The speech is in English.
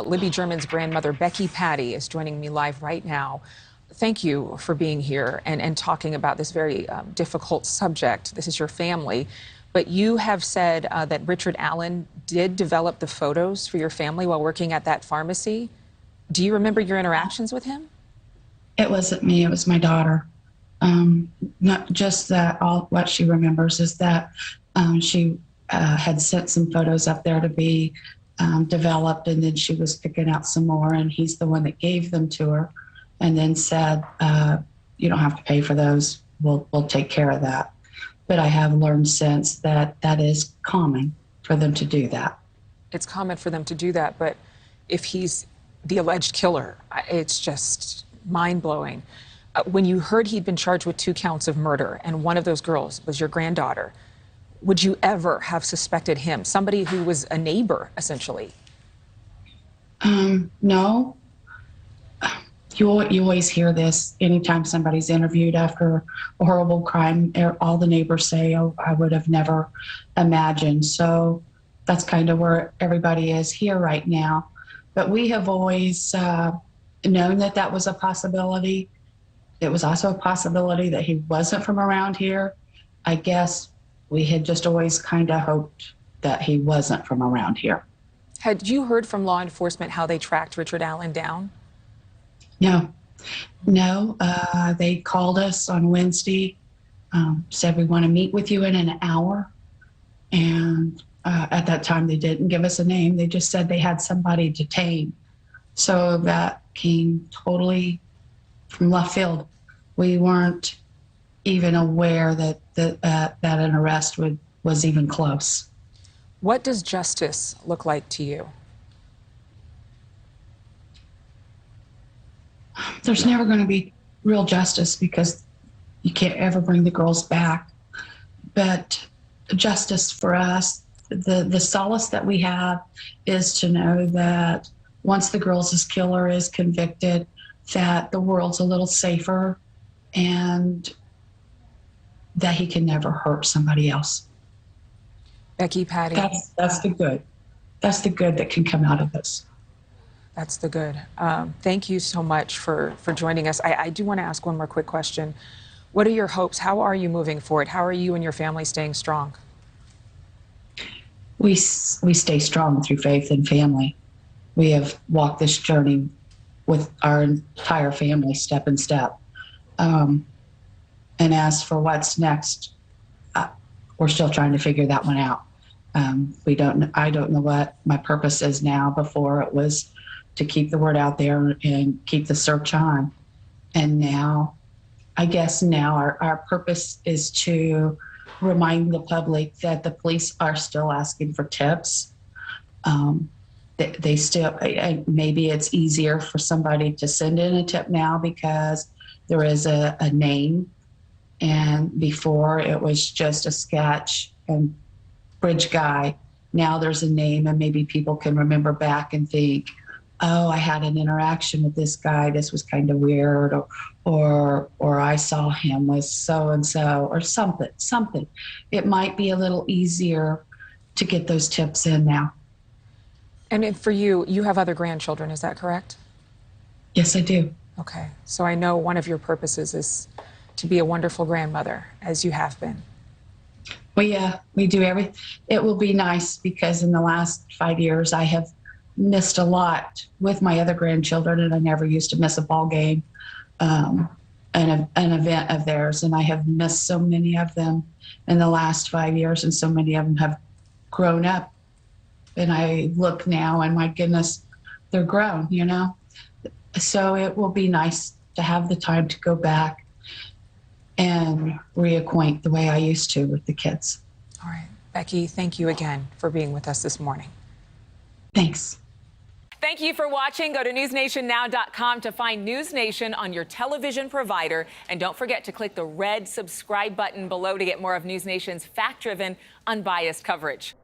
Libby German's grandmother, Becky Patty, is joining me live right now. Thank you for being here and talking about this very difficult subject. This is your family. But you have said that Richard Allen did develop the photos for your family while working at that pharmacy. Do you remember your interactions with him? It wasn't me, it was my daughter. Not just that, all what she remembers is that she had sent some photos up there to be developed, and then she was picking out some more, and he's the one that gave them to her and then said, you don't have to pay for those, we'll take care of that. But I have learned since that that is common for them to do that. It's common for them to do that, but if he's the alleged killer, it's just mind-blowing. When you heard he'd been charged with 2 counts of murder and one of those girls was your granddaughter, would you ever have suspected him, somebody who was a neighbor, essentially? No. You always hear this anytime somebody's interviewed after a horrible crime. All the neighbors say, oh, I would have never imagined. So that's kind of where everybody is here right now. But we have always known that that was a possibility. It was also a possibility that he wasn't from around here. I guess we had just always kind of hoped that he wasn't from around here. Had you heard from law enforcement how they tracked Richard Allen down? No. They called us on Wednesday, said we want to meet with you in an hour. And at that time, they didn't give us a name. They just said they had somebody detained. So that came totally from left field. We weren't even aware that an arrest was even close. What does justice look like to you? There's never going to be real justice because you can't ever bring the girls back. But justice for us, the solace that we have is to know that once the girls' killer is convicted, that the world's a little safer and that he can never hurt somebody else. Becky Patty. That's the good. That's the good that can come out of this. That's the good. Thank you so much for joining us. I do want to ask one more quick question. What are your hopes? How are you moving forward? How are you and your family staying strong? We stay strong through faith and family. We have walked this journey with our entire family, step in step. And as for what's next, we're still trying to figure that one out. I don't know what my purpose is now. Before it was to keep the word out there and keep the search on. And now, I guess now our purpose is to remind the public that the police are still asking for tips. They still, maybe it's easier for somebody to send in a tip now because there is a name. And before it was just a sketch and bridge guy. Now there's a name and maybe people can remember back and think, oh, I had an interaction with this guy. This was kind of weird, or I saw him with so-and-so or something. It might be a little easier to get those tips in now. And for you, you have other grandchildren, is that correct? Yes, I do. Okay, so I know one of your purposes is to be a wonderful grandmother, as you have been. Well, yeah, we do everything. It will be nice because in the last 5 years, I have missed a lot with my other grandchildren, and I never used to miss a ball game, an event of theirs, and I have missed so many of them in the last 5 years, and so many of them have grown up, and I look now and my goodness, they're grown, you know? So it will be nice to have the time to go back and reacquaint the way I used to with the kids. All right, Becky, thank you again for being with us this morning. Thanks. Thank you for watching. Go to newsnationnow.com to find News Nation on your television provider. And don't forget to click the red subscribe button below to get more of News Nation's fact-driven, unbiased coverage.